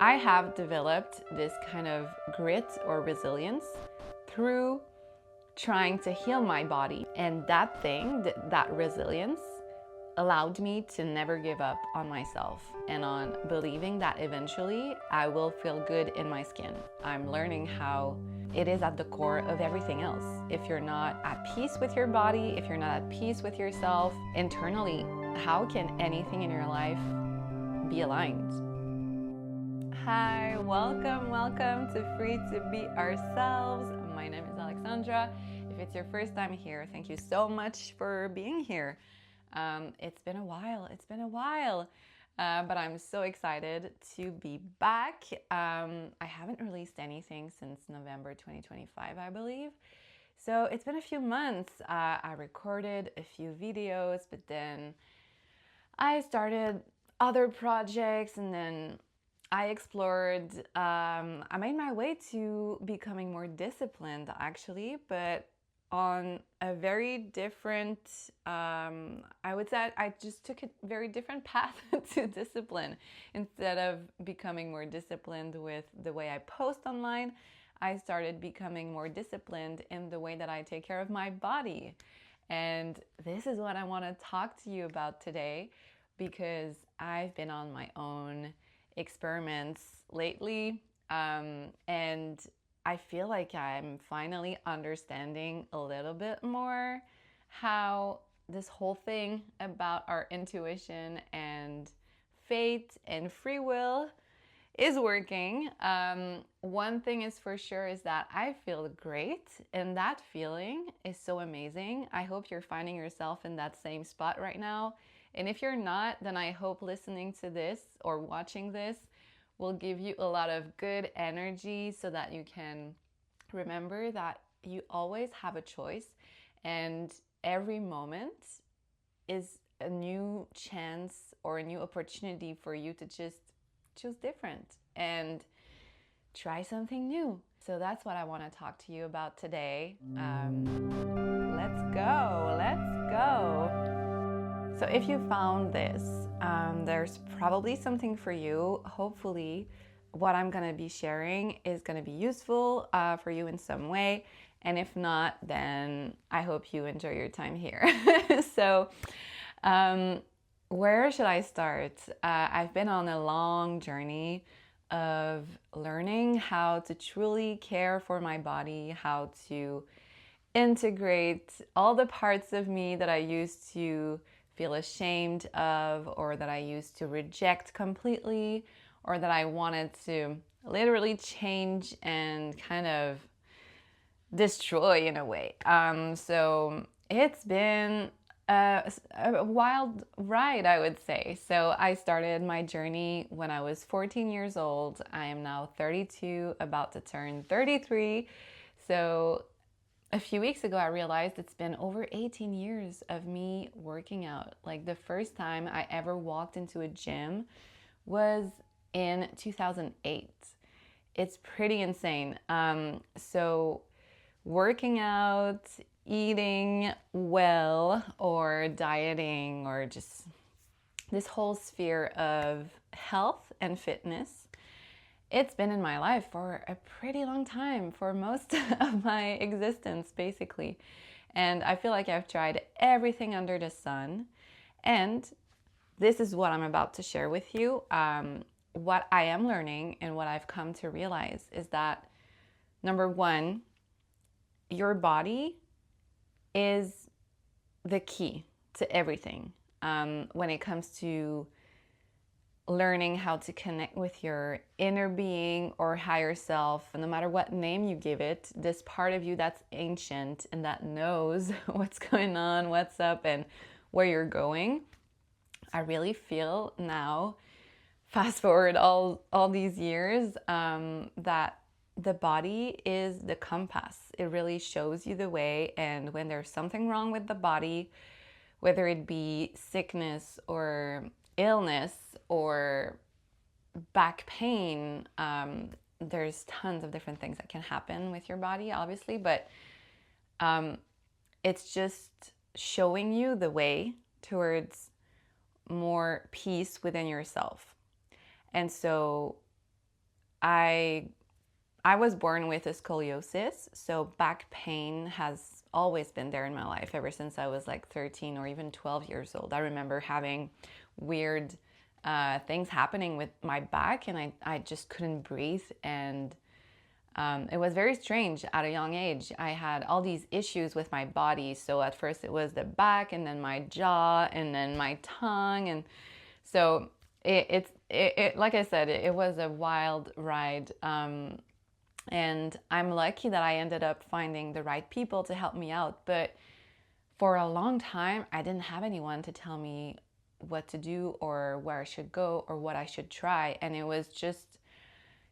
I have developed this kind of grit or resilience through trying to heal my body. And that thing, that resilience, allowed me to never give up on myself and on believing that eventually I will feel good in my skin. I'm learning how it is at the core of everything else. If you're not at peace with your body, if you're not at peace with yourself internally, how can anything in your life be aligned? Hi, welcome to Free to Be Ourselves. My name is Alexandra. If it's your first time here, thank you so much for being here. It's been a while, but I'm so excited to be back. I haven't released anything since November 2025, I believe. So it's been a few months. I recorded a few videos, but then I started other projects, and then I explored, I made my way to becoming more disciplined actually, but on a very different, I would say I just took a very different path to discipline. Instead of becoming more disciplined with the way I post online, I started becoming more disciplined in the way that I take care of my body. And this is what I want to talk to you about today, because I've been on my own experiments lately, and I feel like I'm finally understanding a little bit more how this whole thing about our intuition and fate and free will is working. One thing is for sure is that I feel great, and that feeling is so amazing. I hope you're finding yourself in that same spot right now. And if you're not, then I hope listening to this or watching this will give you a lot of good energy so that you can remember that you always have a choice, and every moment is a new chance or a new opportunity for you to just choose different and try something new. So that's what I want to talk to you about today. Let's go. So if you found this, there's probably something for you. Hopefully what I'm going to be sharing is going to be useful for you in some way. And if not, then I hope you enjoy your time here. So where should I start? I've been on a long journey of learning how to truly care for my body, how to integrate all the parts of me that I used to feel ashamed of, or that I used to reject completely, or that I wanted to literally change and kind of destroy in a way. So it's been a wild ride, I would say. So I started my journey when I was 14 years old. I am now 32, about to turn 33. So a few weeks ago, I realized it's been over 18 years of me working out. Like the first time I ever walked into a gym was in 2008. It's pretty insane. So working out, eating well, or dieting, or just this whole sphere of health and fitness, it's been in my life for a pretty long time, for most of my existence, basically. And I feel like I've tried everything under the sun. And this is what I'm about to share with you. What I am learning and what I've come to realize is that, number one, your body is the key to everything when it comes to learning how to connect with your inner being or higher self. And no matter what name you give it, this part of you that's ancient and that knows what's going on, what's up, and where you're going. I really feel now, fast forward all these years, that the body is the compass. It really shows you the way. And when there's something wrong with the body, whether it be sickness or illness or back pain, there's tons of different things that can happen with your body, obviously, but it's just showing you the way towards more peace within yourself. And so I was born with a scoliosis, so back pain has always been there in my life ever since I was like 13 or even 12 years old. I remember having weird things happening with my back, and I just couldn't breathe. And it was very strange at a young age. I had all these issues with my body. So at first it was the back, and then my jaw, and then my tongue. And so like I said, it was a wild ride. And I'm lucky that I ended up finding the right people to help me out. But for a long time, I didn't have anyone to tell me what to do or where I should go or what I should try. And it was just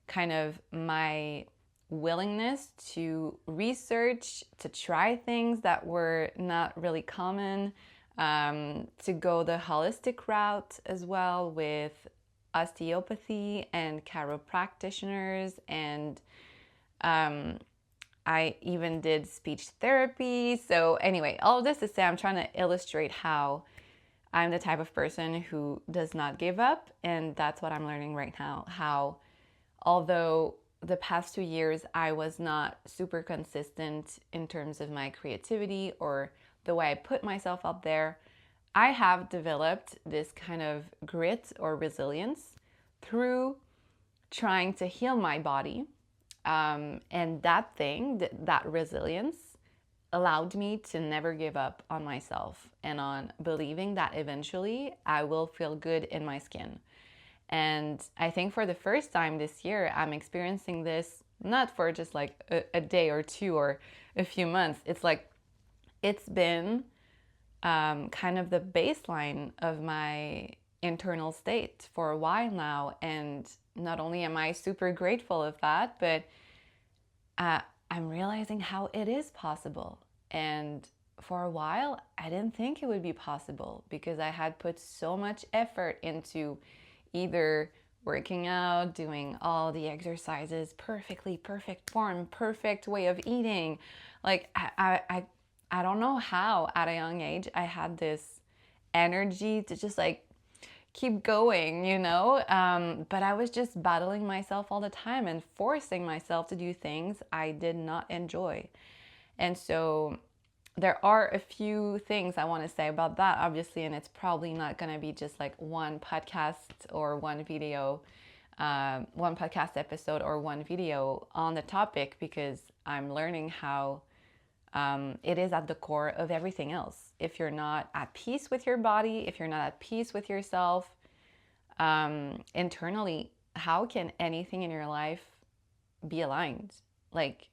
kind of my willingness to research, to try things that were not really common, to go the holistic route as well with osteopathy and chiropractors. And I even did speech therapy. So anyway, all of this to say, I'm trying to illustrate how I'm the type of person who does not give up. And that's what I'm learning right now. How, although the past 2 years I was not super consistent in terms of my creativity or the way I put myself up there, I have developed this kind of grit or resilience through trying to heal my body. And that thing, that resilience, allowed me to never give up on myself and on believing that eventually I will feel good in my skin. And I think for the first time this year, I'm experiencing this not for just like a day or two or a few months. It's like it's been kind of the baseline of my internal state for a while now. And not only am I super grateful of that, but I'm realizing how it is possible. And for a while, I didn't think it would be possible because I had put so much effort into either working out, doing all the exercises perfectly, perfect form, perfect way of eating. Like, I don't know how at a young age I had this energy to just like keep going, you know? But I was just battling myself all the time and forcing myself to do things I did not enjoy. And so there are a few things I want to say about that, obviously, and it's probably not going to be just like one podcast or one video, one podcast episode or one video on the topic, because I'm learning how it is at the core of everything else. If you're not at peace with your body, if you're not at peace with yourself internally, how can anything in your life be aligned? Like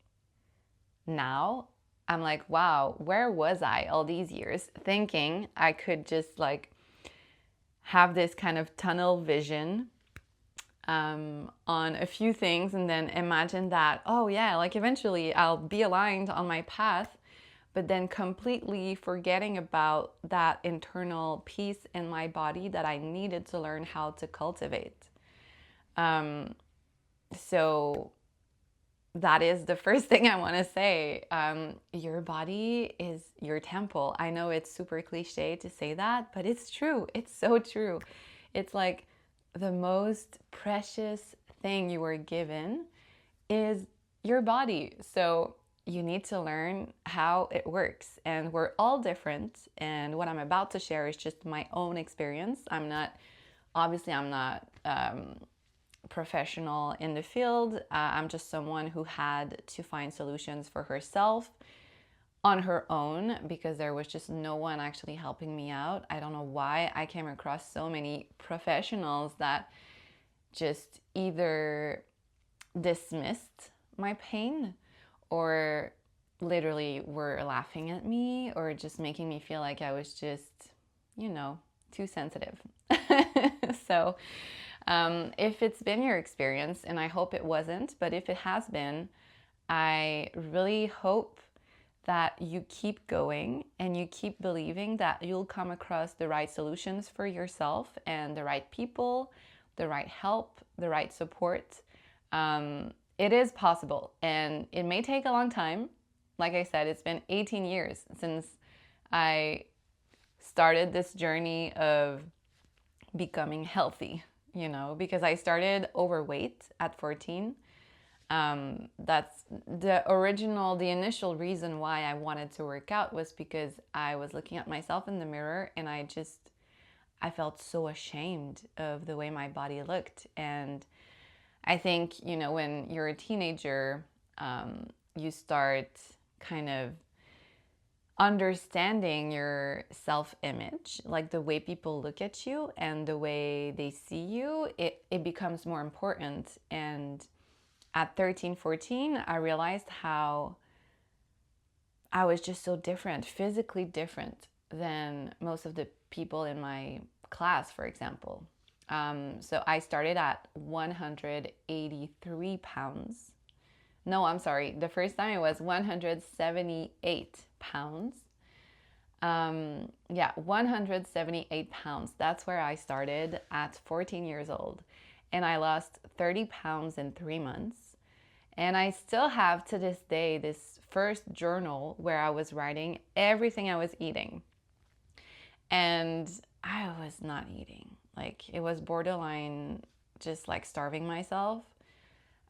now, I'm like, wow, where was I all these years thinking I could just like have this kind of tunnel vision on a few things and then imagine that, oh yeah, like eventually I'll be aligned on my path, but then completely forgetting about that internal peace in my body that I needed to learn how to cultivate. So that is the first thing I want to say. Your body is your temple. I know it's super cliche to say that, but it's true. It's so true. It's like the most precious thing you were given is your body. So you need to learn how it works. And we're all different. And what I'm about to share is just my own experience. I'm not professional in the field. I'm just someone who had to find solutions for herself on her own because there was just no one actually helping me out. I don't know why I came across so many professionals that just either dismissed my pain or literally were laughing at me or just making me feel like I was just, too sensitive. So if it's been your experience, and I hope it wasn't, but if it has been, I really hope that you keep going and you keep believing that you'll come across the right solutions for yourself and the right people, the right help, the right support. It is possible, and it may take a long time. Like I said, it's been 18 years since I started this journey of becoming healthy. because I started overweight at 14. That's the initial reason why I wanted to work out was because I was looking at myself in the mirror and I felt so ashamed of the way my body looked. And I think, when you're a teenager, you start kind of understanding your self-image, like the way people look at you and the way they see you, it becomes more important. And at 13, 14, I realized how I was just so different, physically different than most of the people in my class, for example. So I started at 183 pounds. No, I'm sorry. The first time it was 178 pounds. Yeah, 178 pounds. That's where I started at 14 years old. And I lost 30 pounds in 3 months. And I still have to this day this first journal where I was writing everything I was eating. And I was not eating. Like, it was borderline just like starving myself.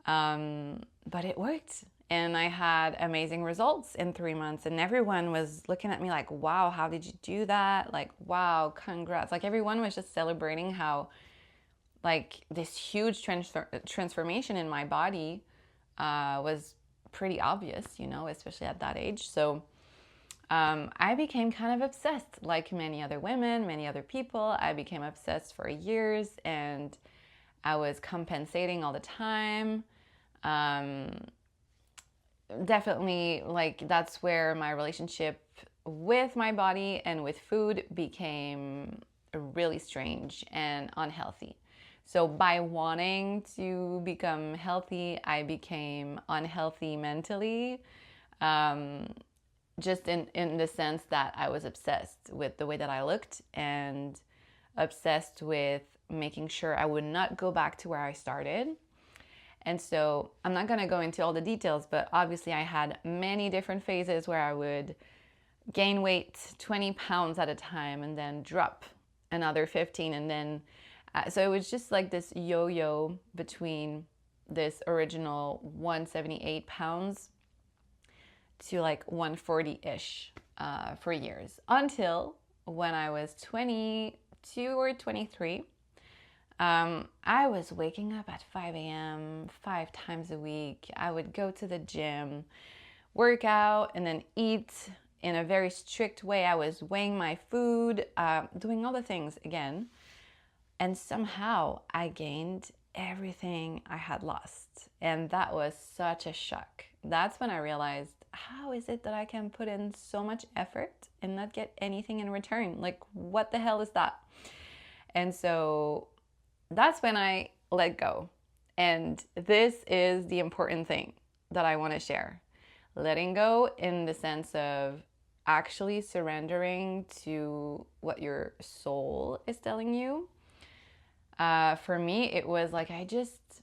But it worked. And I had amazing results in 3 months. And everyone was looking at me like, wow, how did you do that? Like, wow, congrats. Like, everyone was just celebrating how, like, this huge transformation in my body was pretty obvious, especially at that age. So I became kind of obsessed, like many other women, many other people. I became obsessed for years and I was compensating all the time. Definitely, like, that's where my relationship with my body and with food became really strange and unhealthy. So by wanting to become healthy, I became unhealthy mentally, just in the sense that I was obsessed with the way that I looked and obsessed with making sure I would not go back to where I started. And so I'm not going to go into all the details, but obviously I had many different phases where I would gain weight 20 pounds at a time and then drop another 15. And then, so it was just like this yo-yo between this original 178 pounds to like 140-ish for years. Until when I was 22 or 23, I was waking up at 5 a.m. 5 times a week. I would go to the gym, work out, and then eat in a very strict way. I was weighing my food, doing all the things again. And somehow I gained everything I had lost. And that was such a shock. That's when I realized, how is it that I can put in so much effort and not get anything in return? Like, what the hell is that? And so that's when I let go. And this is the important thing that I want to share. Letting go in the sense of actually surrendering to what your soul is telling you. For me, it was like I just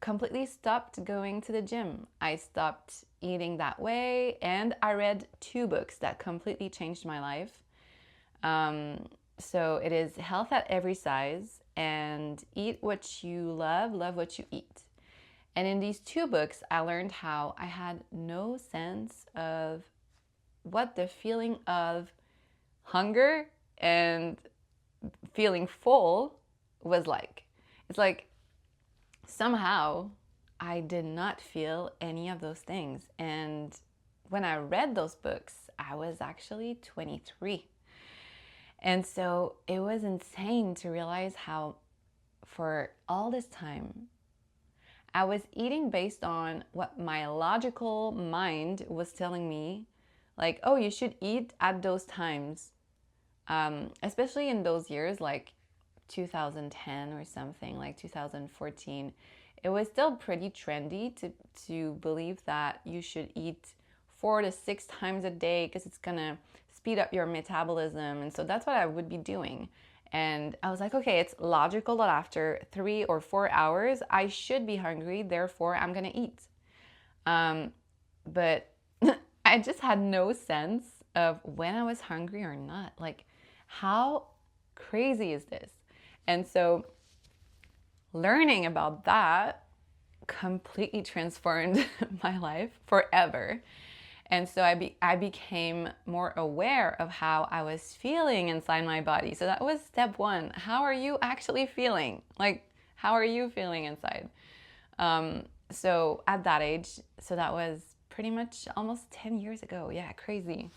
completely stopped going to the gym. I stopped eating that way, and I read 2 books that completely changed my life. So it is Health at Every Size and Eat What You Love, Love What You Eat. And in these 2 books, I learned how I had no sense of what the feeling of hunger and feeling full was like. It's like somehow I did not feel any of those things. And when I read those books, I was actually 23. And so it was insane to realize how for all this time, I was eating based on what my logical mind was telling me, like, oh, you should eat at those times, especially in those years, like 2010 or something, like 2014. It was still pretty trendy to believe that you should eat 4 to 6 times a day because it's gonna speed up your metabolism. And so that's what I would be doing. And I was like, okay, it's logical that after 3 or 4 hours, I should be hungry. Therefore, I'm going to eat. But I just had no sense of when I was hungry or not. Like, how crazy is this? And so learning about that completely transformed my life forever. And so I became more aware of how I was feeling inside my body. So that was step one. How are you actually feeling? Like, how are you feeling inside? So at that age, so that was pretty much almost 10 years ago. Yeah, crazy.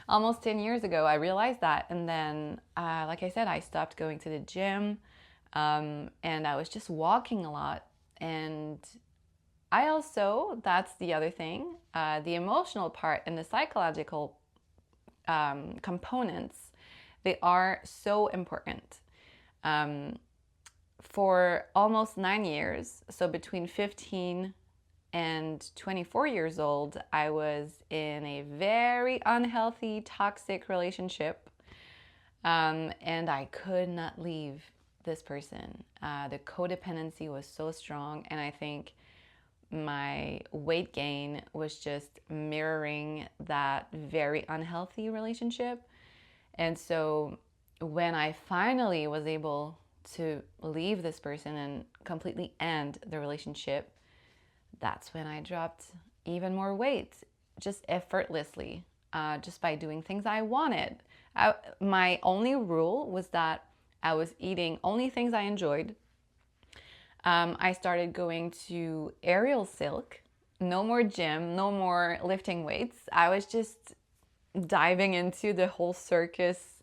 Almost 10 years ago, I realized that. And then, like I said, I stopped going to the gym, and I was just walking a lot. And I also, that's the other thing, the emotional part and the psychological components, they are so important. For almost 9 years, so between 15 and 24 years old, I was in a very unhealthy, toxic relationship, and I could not leave this person. The codependency was so strong, and I think my weight gain was just mirroring that very unhealthy relationship. And so when I finally was able to leave this person and completely end the relationship, that's when I dropped even more weight, just effortlessly, just by doing things I wanted. My only rule was that I was eating only things I enjoyed. I started going to aerial silk. No more gym, no more lifting weights. I was diving into the whole circus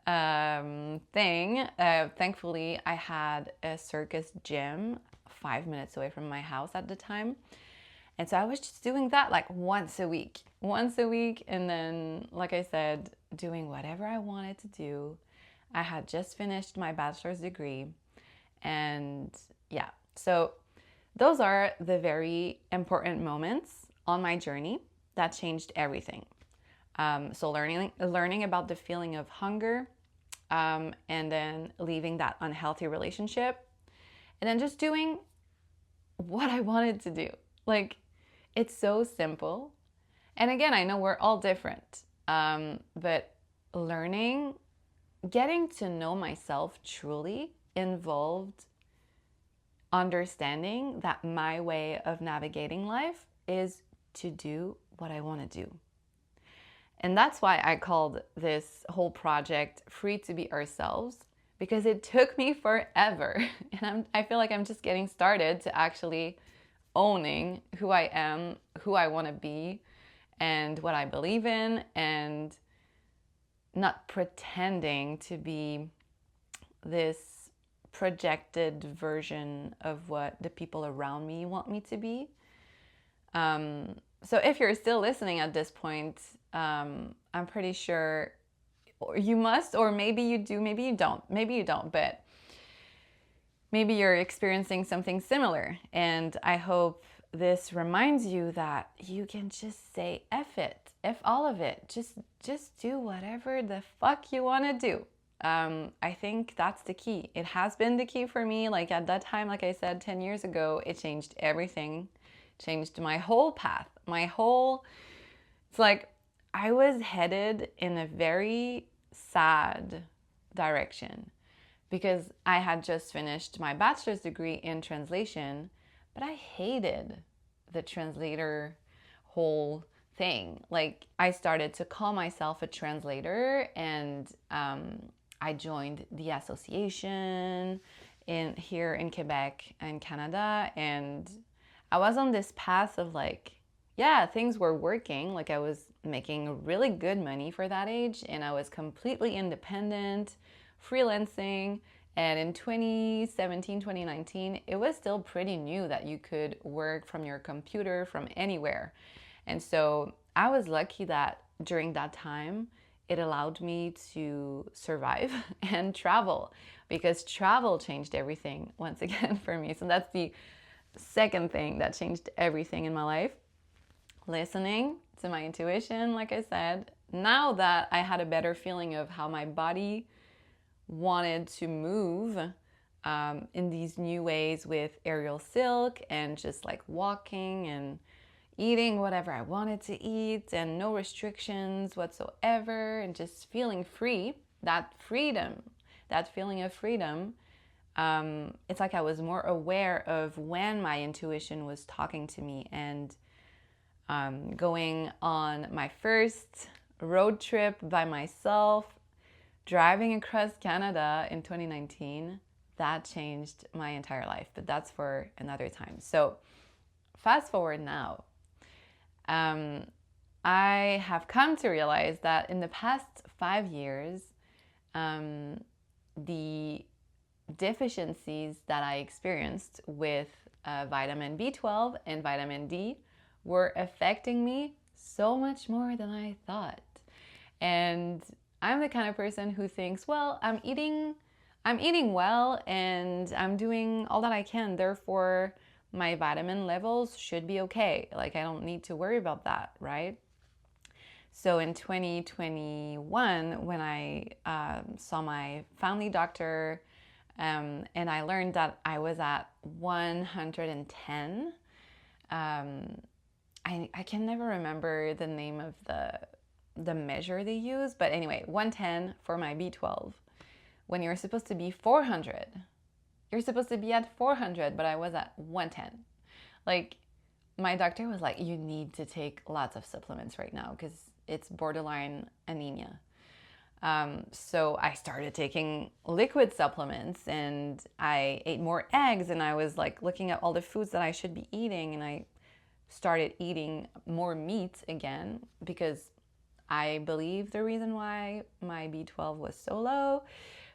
thing. Thankfully, I had a circus gym 5 minutes away from my house at the time. And so I was just doing that like once a week. And then, like I said, doing whatever I wanted to do. I had just finished my bachelor's degree. And yeah, so those are the very important moments on my journey that changed everything. So learning about the feeling of hunger, and then leaving that unhealthy relationship, and then just doing what I wanted to do. Like, it's so simple. And again, I know we're all different, but getting to know myself truly involved understanding that my way of navigating life is to do what I want to do. And that's why I called this whole project Free to Be Ourselves, because it took me forever. And I feel like I'm just getting started to actually owning who I am, who I want to be, and what I believe in, and not pretending to be this projected version of what the people around me want me to be. So if you're still listening at this point, I'm pretty sure you must, or maybe you do, maybe you don't, but maybe you're experiencing something similar. And I hope this reminds you that you can just say F it, F all of it. Just do whatever the fuck you want to do. I think that's the key. It has been the key for me. Like at that time, like I said, 10 years ago, it changed everything, changed my whole path, it's like I was headed in a very sad direction because I had just finished my bachelor's degree in translation, but I hated the translator whole thing. Like I started to call myself a translator, and I joined the association here in Quebec and Canada, and I was on this path of like, yeah, things were working. Like I was making really good money for that age, and I was completely independent, freelancing. And in 2017, 2019, it was still pretty new that you could work from your computer from anywhere. And so I was lucky that during that time, it allowed me to survive and travel, because travel changed everything once again for me. So that's the second thing that changed everything in my life. Listening to my intuition, like I said, now that I had a better feeling of how my body wanted to move in these new ways with aerial silk and just like walking and eating whatever I wanted to eat and no restrictions whatsoever, and just feeling free, that freedom, that feeling of freedom it's like I was more aware of when my intuition was talking to me. And going on my first road trip by myself, driving across Canada in 2019, that changed my entire life. But that's for another time. So fast forward now. Um, I have come to realize that in the past 5 years, the deficiencies that I experienced with vitamin B12 and vitamin D were affecting me so much more than I thought. And I'm the kind of person who thinks, well, I'm eating well and I'm doing all that I can. Therefore, my vitamin levels should be okay. Like I don't need to worry about that, right? So in 2021, when I saw my family doctor, and I learned that I was at 110. I can never remember the name of the measure they use, but anyway, 110 for my B12. When you're supposed to be 400, you're supposed to be at 400, but I was at 110. Like, my doctor was like, you need to take lots of supplements right now because it's borderline anemia. So I started taking liquid supplements and I ate more eggs, and I was like looking at all the foods that I should be eating, and I started eating more meat again because I believe the reason why my B12 was so low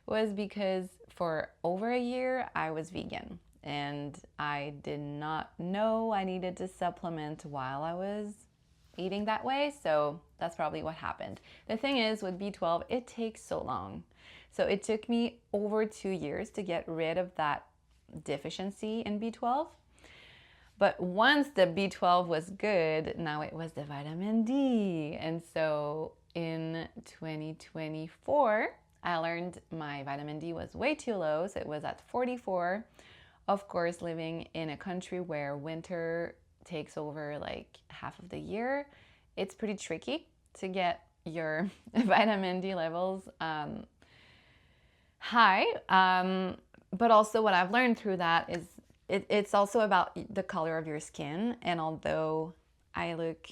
was because for over a year I was vegan and I did not know I needed to supplement while I was eating that way. So that's probably what happened. The thing is with B12, it takes so long. So it took me over 2 years to get rid of that deficiency in B12. But once the B12 was good, now it was the vitamin D. And so in 2024, I learned my vitamin D was way too low. So it was at 44. Of course, living in a country where winter takes over like half of the year, it's pretty tricky to get your vitamin D levels high. But also what I've learned through that is it's also about the color of your skin. And although I look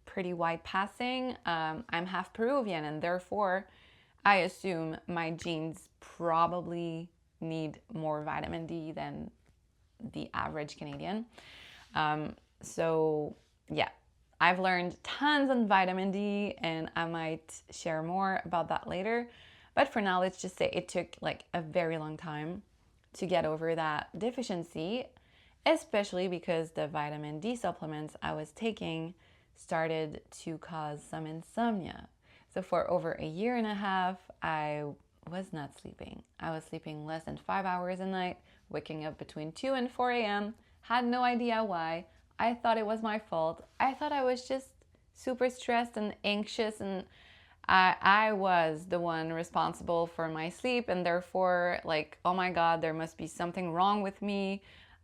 pretty white passing, I'm half Peruvian, and therefore I assume my genes probably need more vitamin D than the average Canadian. So yeah, I've learned tons on vitamin D, and I might share more about that later. But for now, let's just say it took like a very long time to get over that deficiency, especially because the vitamin D supplements I was taking started to cause some insomnia. So for over a year and a half, I was not sleeping. I was sleeping less than 5 hours a night, waking up between 2 and 4 a.m., had no idea why. I thought it was my fault. I thought I was just super stressed and anxious, and I was the one responsible for my sleep, and therefore, like, oh my God, there must be something wrong with me.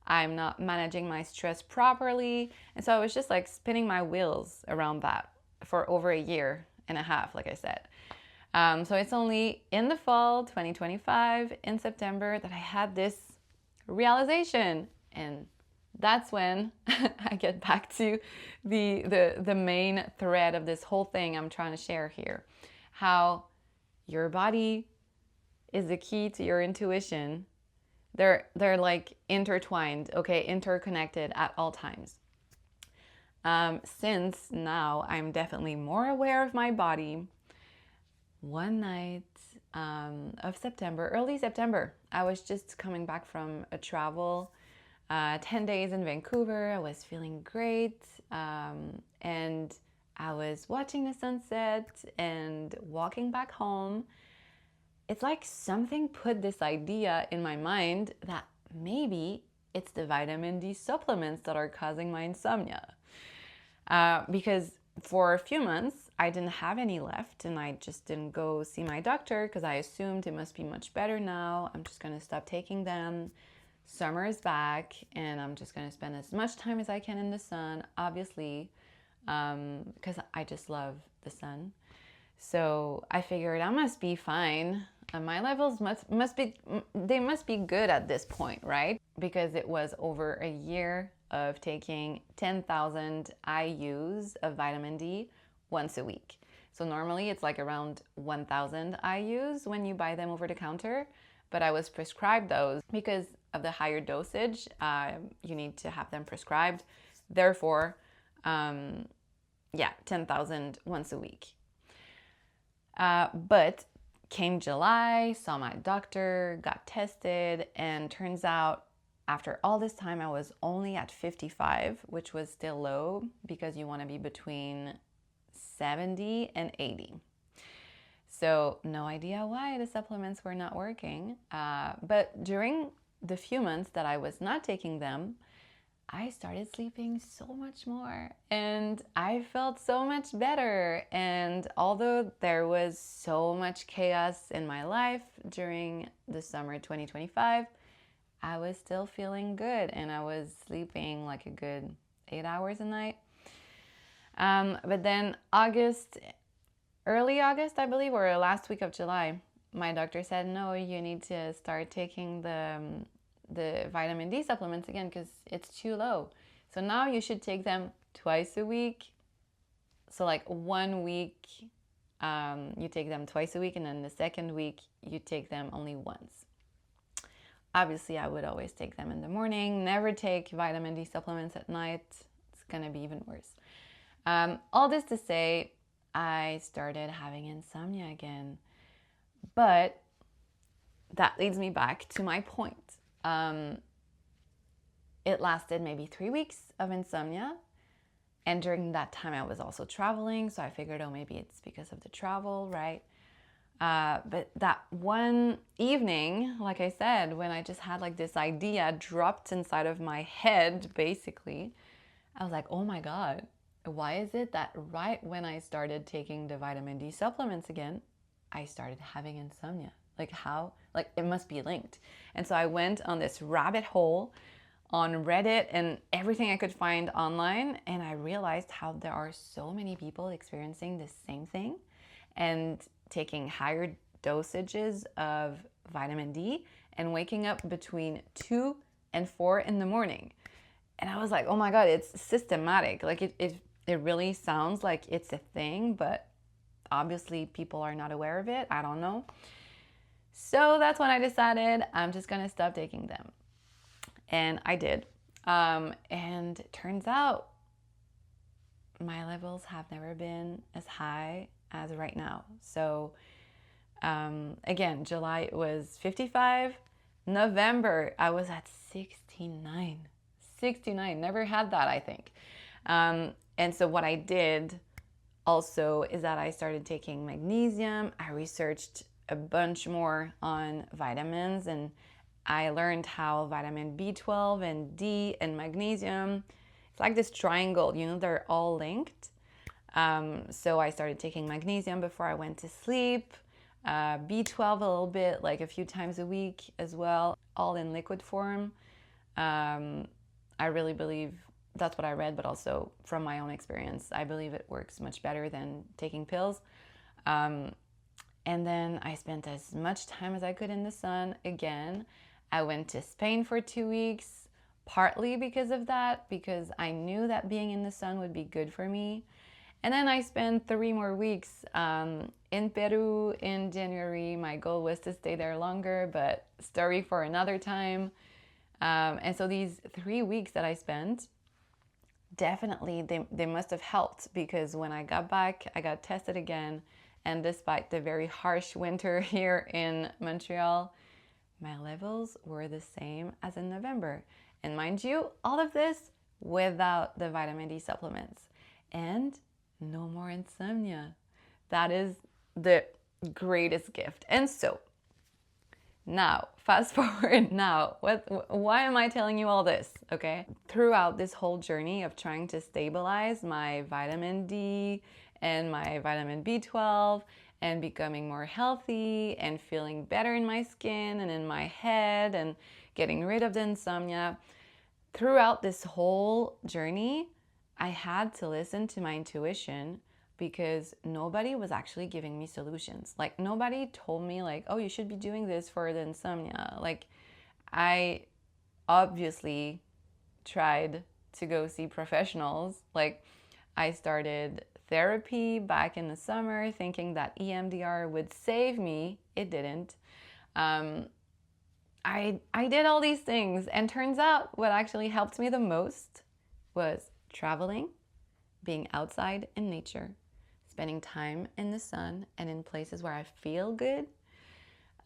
I'm not managing my stress properly. And so I was just like spinning my wheels around that for over a year and a half, like I said. So it's only in the fall 2025, in September, that I had this realization. And that's when I get back to the main thread of this whole thing I'm trying to share here. How your body is the key to your intuition. They're like intertwined, okay, interconnected at all times. Since now I'm definitely more aware of my body, one night of September, early September, I was just coming back from a travel, 10 days in Vancouver. I was feeling great, and I was watching the sunset and walking back home. It's like something put this idea in my mind that maybe it's the vitamin D supplements that are causing my insomnia. Because for a few months, I didn't have any left, and I just didn't go see my doctor because I assumed it must be much better now. I'm just going to stop taking them. Summer is back, and I'm just going to spend as much time as I can in the sun, obviously, because I just love the sun. So I figured I must be fine. And my levels must be good at this point, right? Because it was over a year of taking 10,000 IUs of vitamin D once a week. So normally it's like around 1,000 IUs when you buy them over the counter, but I was prescribed those because of the higher dosage. You need to have them prescribed. Therefore, 10,000 once a week. But came July, saw my doctor, got tested, and turns out after all this time I was only at 55, which was still low because you want to be between 70 and 80. So no idea why the supplements were not working. But during the few months that I was not taking them, I started sleeping so much more and I felt so much better. And although there was so much chaos in my life during the summer 2025, I was still feeling good and I was sleeping like a good 8 hours a night. But then early August, I believe, or last week of July, my doctor said, no, you need to start taking the vitamin D supplements again because it's too low. So now you should take them twice a week. So like 1 week, you take them twice a week, and then the second week you take them only once. Obviously, I would always take them in the morning, never take vitamin D supplements at night. It's gonna be even worse. All this to say, I started having insomnia again. But that leads me back to my point. It lasted maybe 3 weeks of insomnia. And during that time, I was also traveling. So I figured, oh, maybe it's because of the travel, right? But that one evening, like I said, when I just had like this idea dropped inside of my head, basically, I was like, oh my God, why is it that right when I started taking the vitamin D supplements again, I started having insomnia? Like how? Like it must be linked. And so I went on this rabbit hole on Reddit and everything I could find online, and I realized how there are so many people experiencing the same thing and taking higher dosages of vitamin D and waking up between 2 and 4 in the morning. And I was like, oh my God, it's systematic. Like it really sounds like it's a thing, but obviously people are not aware of it. I don't know. So that's when I decided I'm just gonna stop taking them. And I did. And it turns out my levels have never been as high as right now. So again, July it was 55. November, I was at 69. 69, never had that, I think. And so what I did also is that I started taking magnesium. I researched a bunch more on vitamins, and I learned how vitamin B12 and D and magnesium, it's like this triangle, you know, they're all linked. So I started taking magnesium before I went to sleep, B12 a little bit, like a few times a week as well, all in liquid form. I really believe that's what I read, but also from my own experience, I believe it works much better than taking pills. And then I spent as much time as I could in the sun again. I went to Spain for 2 weeks, partly because of that, because I knew that being in the sun would be good for me. And then I spent 3 more weeks in Peru in January. My goal was to stay there longer, but story for another time. And so these 3 weeks that I spent, definitely they must have helped, because when I got back, I got tested again. And despite the very harsh winter here in Montreal, my levels were the same as in November. And mind you, all of this without the vitamin D supplements. And no more insomnia. That is the greatest gift. And so, now, fast forward now, why am I telling you all this, okay? Throughout this whole journey of trying to stabilize my vitamin D and my vitamin B12 and becoming more healthy and feeling better in my skin and in my head and getting rid of the insomnia, throughout this whole journey, I had to listen to my intuition because nobody was actually giving me solutions. Like nobody told me like, oh, you should be doing this for the insomnia. Like I obviously tried to go see professionals. Like I started therapy back in the summer thinking that EMDR would save me. It didn't. I did all these things, and turns out what actually helped me the most was traveling, being outside in nature, spending time in the sun and in places where I feel good.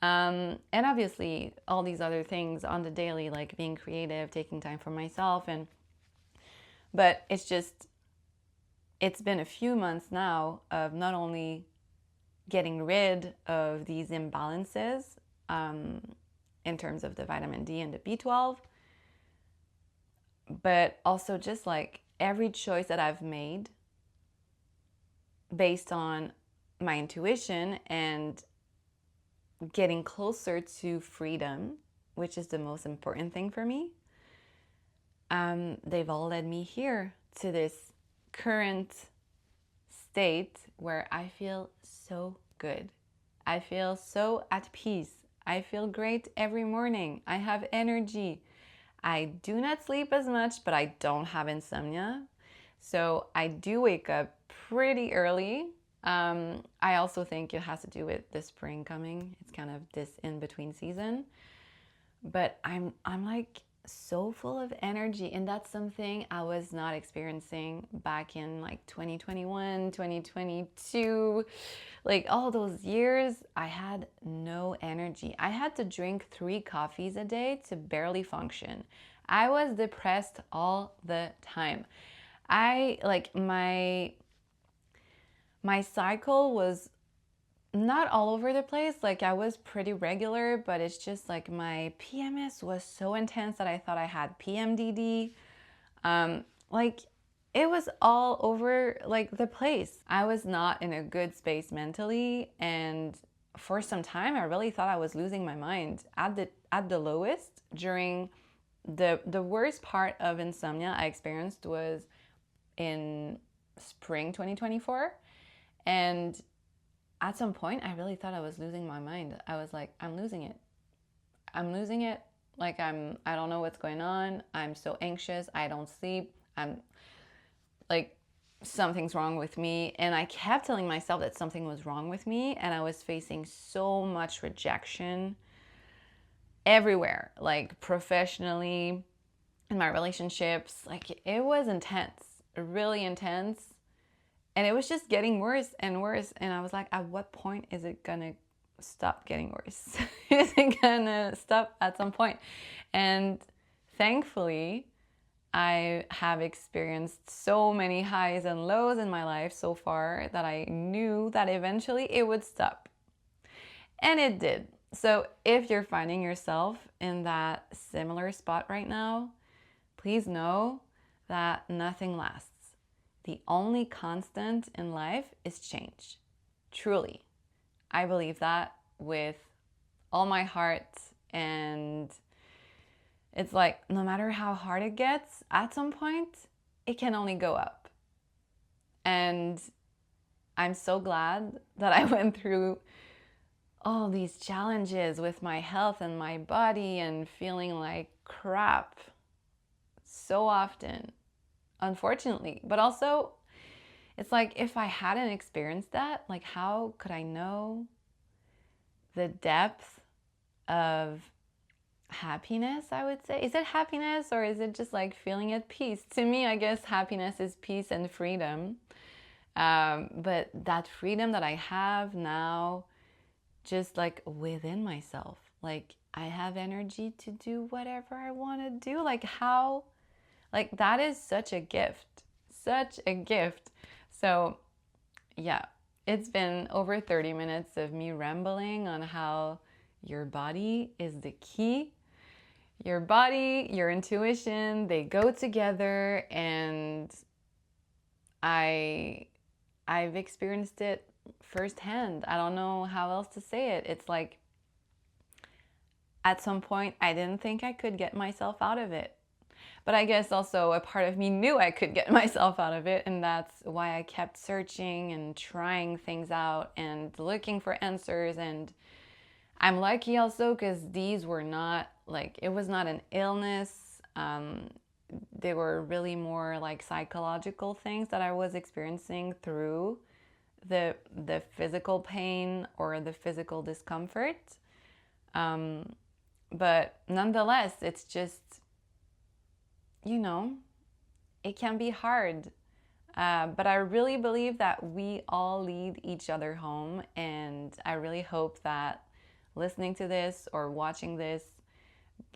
And obviously all these other things on the daily, like being creative, taking time for myself. But it's been a few months now of not only getting rid of these imbalances in terms of the vitamin D and the B12, but also just like every choice that I've made based on my intuition and getting closer to freedom, which is the most important thing for me. They've all led me here to this current state where I feel so good. I feel so at peace. I feel great every morning. I have energy. I do not sleep as much, but I don't have insomnia. So I do wake up pretty early. I also think it has to do with the spring coming. It's kind of this in-between season. But I'm like so full of energy, and that's something I was not experiencing back in like 2021, 2022. Like all those years, I had no energy. I had to drink 3 coffees a day to barely function. I was depressed all the time. I like my cycle was not all over the place. Like I was pretty regular, but it's just like my PMS was so intense that I thought I had PMDD. Like it was all over like the place. I was not in a good space mentally, and for some time I really thought I was losing my mind at the lowest. During the worst part of insomnia I experienced was in spring 2024, and at some point, I really thought I was losing my mind. I was like, I'm losing it. I'm losing it. Like I don't know what's going on. I'm so anxious. I don't sleep. I'm like, something's wrong with me. And I kept telling myself that something was wrong with me. And I was facing so much rejection everywhere, like professionally, in my relationships. Like it was intense, really intense. And it was just getting worse and worse. And I was like, at what point is it gonna stop getting worse? Is it gonna stop at some point? And thankfully, I have experienced so many highs and lows in my life so far that I knew that eventually it would stop. And it did. So if you're finding yourself in that similar spot right now, please know that nothing lasts. The only constant in life is change. Truly. I believe that with all my heart. And it's like, no matter how hard it gets, at some point, it can only go up. And I'm so glad that I went through all these challenges with my health and my body and feeling like crap so often. Unfortunately, but also it's like if I hadn't experienced that, like how could I know the depth of happiness, I would say? Is it happiness or is it just like feeling at peace? To me, I guess happiness is peace and freedom. But that freedom that I have now, just like within myself, like I have energy to do whatever I want to do. Like how like that is such a gift, such a gift. So yeah, it's been over 30 minutes of me rambling on how your body is the key. Your body, your intuition, they go together, and I've experienced it firsthand. I don't know how else to say it. It's like at some point I didn't think I could get myself out of it. But I guess also a part of me knew I could get myself out of it, and that's why I kept searching and trying things out and looking for answers. And I'm lucky also because these were not like, it was not an illness. They were really more like psychological things that I was experiencing through the physical pain or the physical discomfort. But nonetheless, it's just, you know, it can be hard. But I really believe that we all lead each other home. And I really hope that listening to this or watching this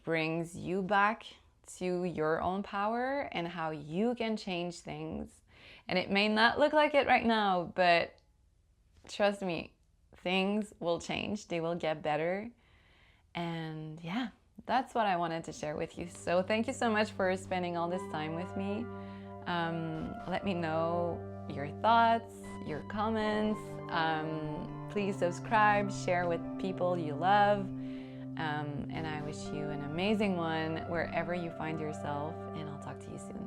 brings you back to your own power and how you can change things. And it may not look like it right now, but trust me, things will change. They will get better. And yeah, that's what I wanted to share with you. So thank you so much for spending all this time with me. Let me know your thoughts, your comments. Please subscribe, share with people you love. And I wish you an amazing one wherever you find yourself. And I'll talk to you soon.